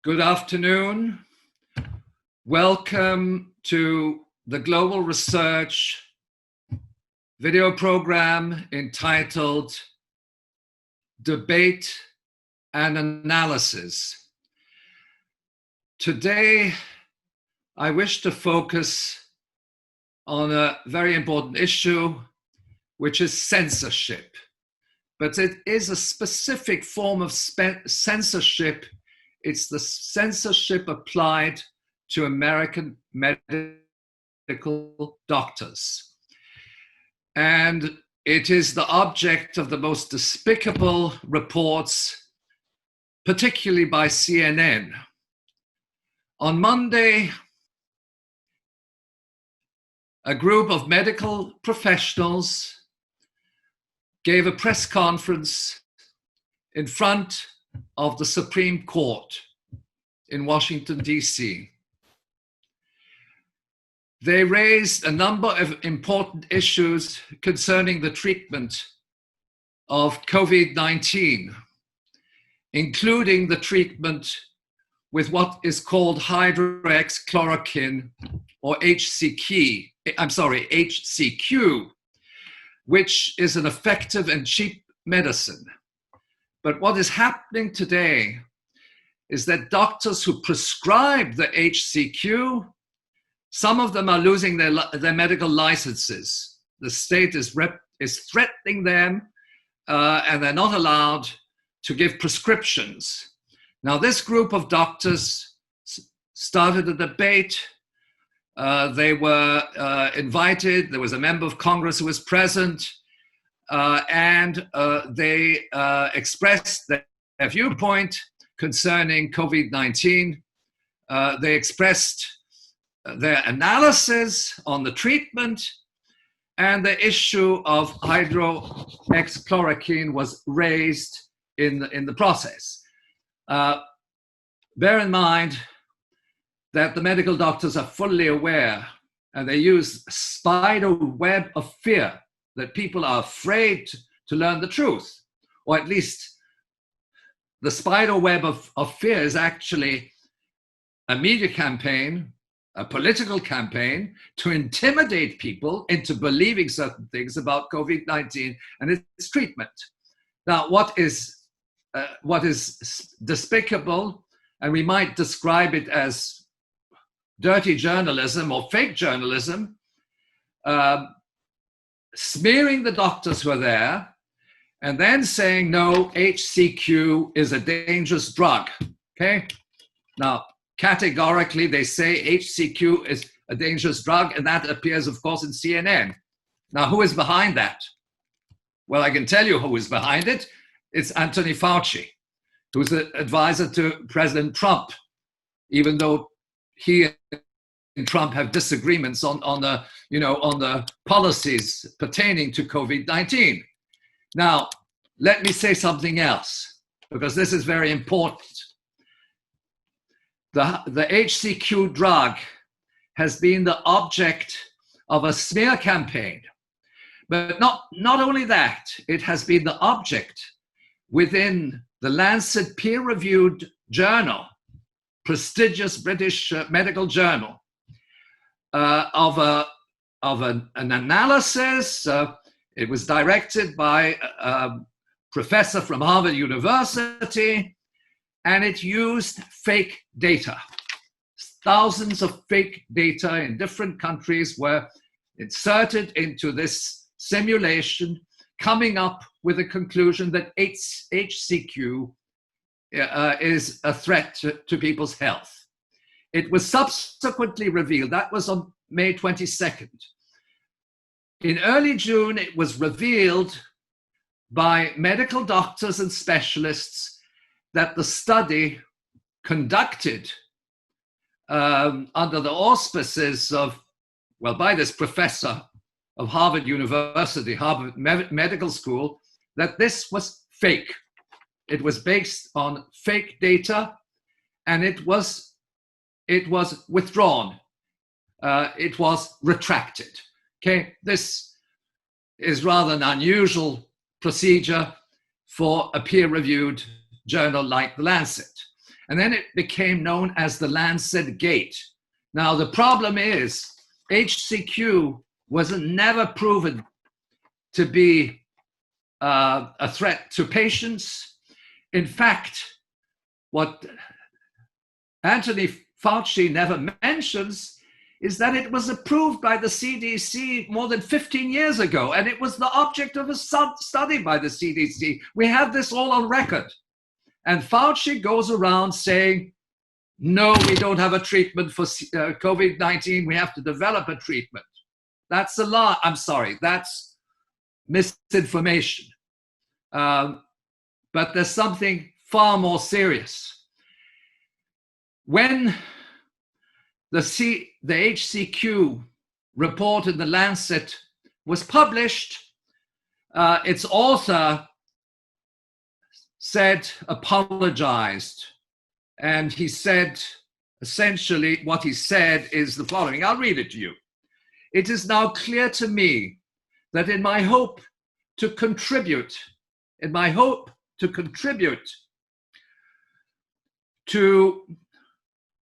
Good afternoon. Welcome to the Global Research video program entitled Debate and Analysis. Today, I wish to focus on a very important issue, which is censorship. But it is a specific form of censorship. It's the censorship applied to American medical doctors. And it is the object of the most despicable reports, particularly by CNN. On Monday, a group of medical professionals gave a press conference in front of the Supreme Court in Washington, D.C. They raised a number of important issues concerning the treatment of COVID-19, including the treatment with what is called hydroxychloroquine, or HCQ, which is an effective and cheap medicine. But what is happening today is that doctors who prescribe the HCQ, some of them are losing their medical licenses. The state is threatening them, and they're not allowed to give prescriptions. Now, this group of doctors started a debate. They were invited. There was a member of Congress who was present, and they expressed their viewpoint concerning COVID-19. They expressed their analysis on the treatment, and the issue of hydroxychloroquine was raised in the process. Bear in mind that the medical doctors are fully aware, and they use spider web of fear, that people are afraid to learn the truth, or at least the spider web of fear is actually a media campaign, a political campaign to intimidate people into believing certain things about COVID-19 and its treatment. Now, what is despicable, and we might describe it as dirty journalism or fake journalism, smearing the doctors who are there, and then saying, no, HCQ is a dangerous drug, okay? Now, categorically, they say HCQ is a dangerous drug, and that appears, of course, in CNN. Now, who is behind that? Well, I can tell you who is behind it. It's Anthony Fauci, who's an advisor to President Trump, even though he and Trump have disagreements on the policies pertaining to COVID-19. Now, let me say something else, because this is very important. The HCQ drug has been the object of a smear campaign. But not only that, it has been the object within the Lancet peer-reviewed journal, prestigious British medical journal, of an analysis. It was directed by a professor from Harvard University, and it used fake data. Thousands of fake data in different countries were inserted into this simulation, coming up with a conclusion that HCQ is a threat to people's health. It was subsequently revealed, that was on May 22nd. In early June, it was revealed by medical doctors and specialists that the study conducted under the auspices of, by this professor of Harvard University, Harvard Medical School, that this was fake. It was based on fake data, and it was withdrawn. It was retracted. Okay, this is rather an unusual procedure for a peer-reviewed journal like The Lancet. And then it became known as the Lancet Gate. Now, the problem is HCQ was never proven to be a threat to patients. In fact, what Anthony Fauci never mentions is that it was approved by the CDC more than 15 years ago, and it was the object of a study by the CDC. We have this all on record. And Fauci goes around saying, no, we don't have a treatment for COVID-19. We have to develop a treatment. That's a lie. I'm sorry, that's misinformation. But there's something far more serious. When the HCQ report in the Lancet was published, its author apologized. And he said, essentially, what he said is the following. I'll read it to you. It is now clear to me that in my hope to contribute to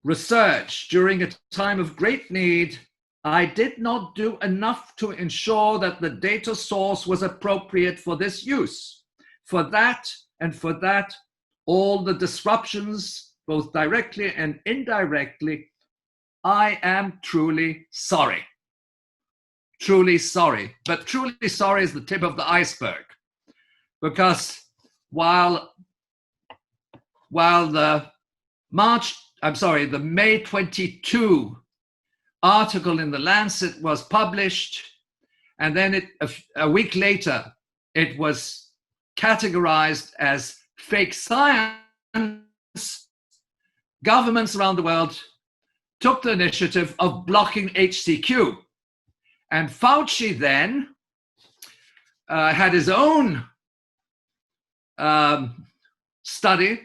research during a time of great need, I did not do enough to ensure that the data source was appropriate for this use. For that, all the disruptions, both directly and indirectly, I am truly sorry. Truly sorry. But truly sorry is the tip of the iceberg. Because while the May 22 article in the Lancet was published, and then a week later, it was categorized as fake science, governments around the world took the initiative of blocking HCQ. And Fauci then had his own study,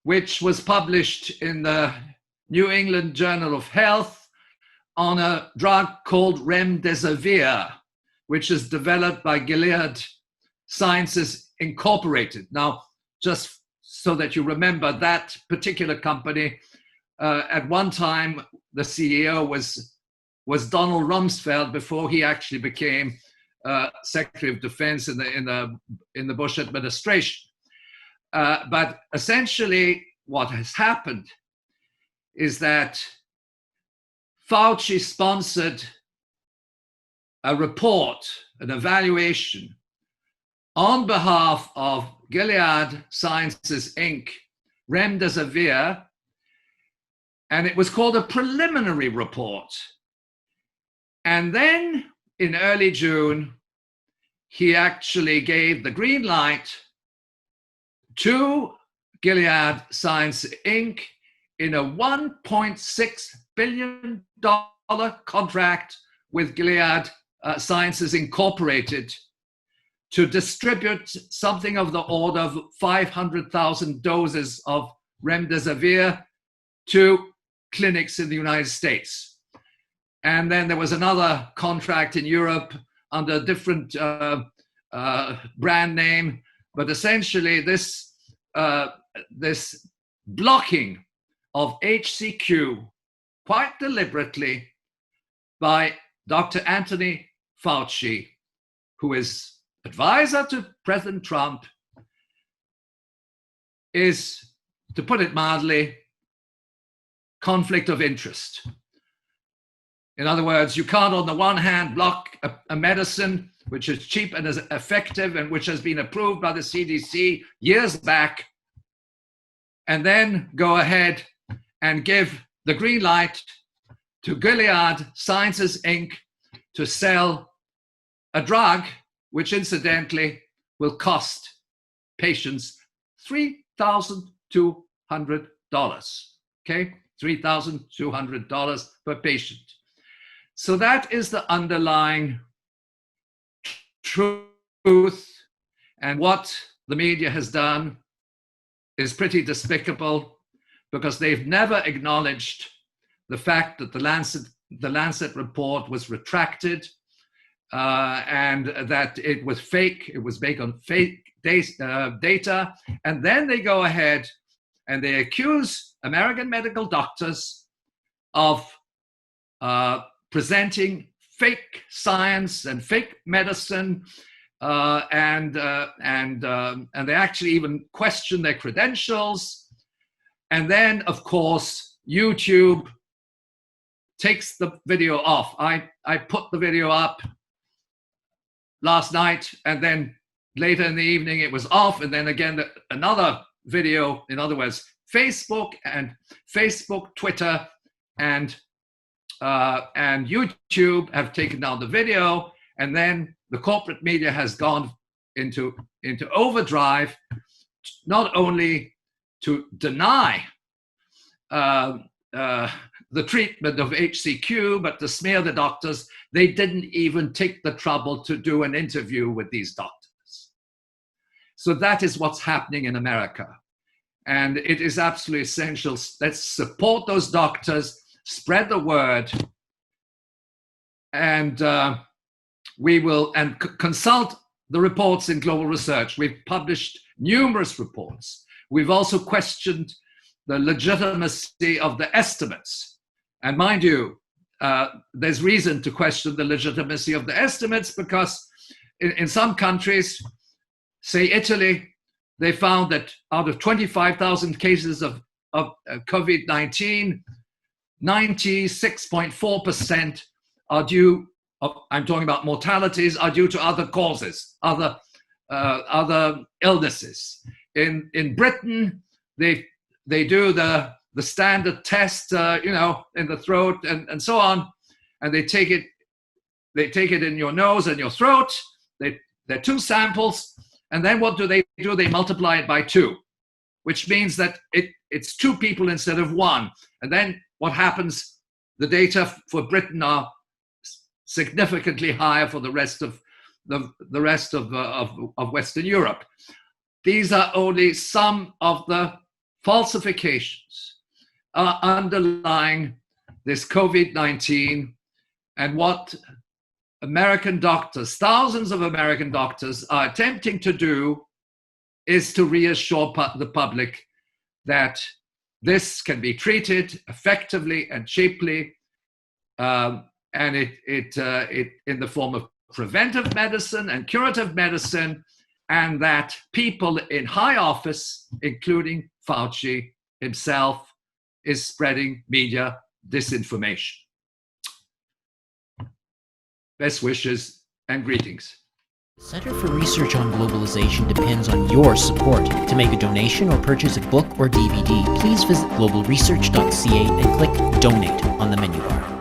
which was published in the New England Journal of Health on a drug called remdesivir, which is developed by Gilead Sciences Incorporated. Now, just so that you remember, that particular company, at one time, the CEO was Donald Rumsfeld before he actually became Secretary of Defense in the Bush administration. But essentially, what has happened is that Fauci sponsored a report, an evaluation on behalf of Gilead Sciences, Inc., remdesivir, and it was called a preliminary report. And then in early June, he actually gave the green light to Gilead Sciences, Inc. in a $1.6 billion contract with Gilead Sciences Incorporated to distribute something of the order of 500,000 doses of remdesivir to clinics in the United States. And then there was another contract in Europe under a different brand name. But essentially, this blocking of HCQ quite deliberately by Dr. Anthony Fauci, who is advisor to President Trump, is, to put it mildly, conflict of interest. In other words, you can't, on the one hand, block a medicine which is cheap and is effective and which has been approved by the CDC years back, and then go ahead and give the green light to Gilead Sciences, Inc. to sell a drug which incidentally will cost patients $3,200, okay? $3,200 per patient. So that is the underlying truth, and what the media has done is pretty despicable, because they've never acknowledged the fact that the Lancet report was retracted and that it was fake. It was based on fake data, and then they go ahead and they accuse American medical doctors of presenting fake science and fake medicine, and they actually even question their credentials. And then, of course, YouTube takes the video off. I put the video up last night, and then later in the evening it was off, and then again another video. In other words, Facebook, Twitter, and YouTube have taken down the video, and then the corporate media has gone into overdrive, not only to deny the treatment of HCQ, but to smear the doctors. They didn't even take the trouble to do an interview with these doctors. So that is what's happening in America. And it is absolutely essential. Let's support those doctors, spread the word, and we will consult the reports in Global Research. We've published numerous reports. We've also questioned the legitimacy of the estimates. And mind you, there's reason to question the legitimacy of the estimates, because in some countries, say Italy, they found that out of 25,000 cases of COVID-19, 96.4% are due, I'm talking about mortalities, are due to other causes, other illnesses. In Britain, they do the standard test, in the throat and so on, and they take it in your nose and your throat. They're two samples, and then what do? They multiply it by 2, which means that it's 2 people instead of 1. And then what happens? The data for Britain are significantly higher for the rest of Western Europe. These are only some of the falsifications underlying this COVID-19, and what American doctors, thousands of American doctors, are attempting to do is to reassure the public that this can be treated effectively and cheaply, and it in the form of preventive medicine and curative medicine, and that people in high office, including Fauci himself, is spreading media disinformation. Best wishes and greetings. Center for Research on Globalization depends on your support. To make a donation or purchase a book or DVD, please visit globalresearch.ca and click Donate on the menu bar.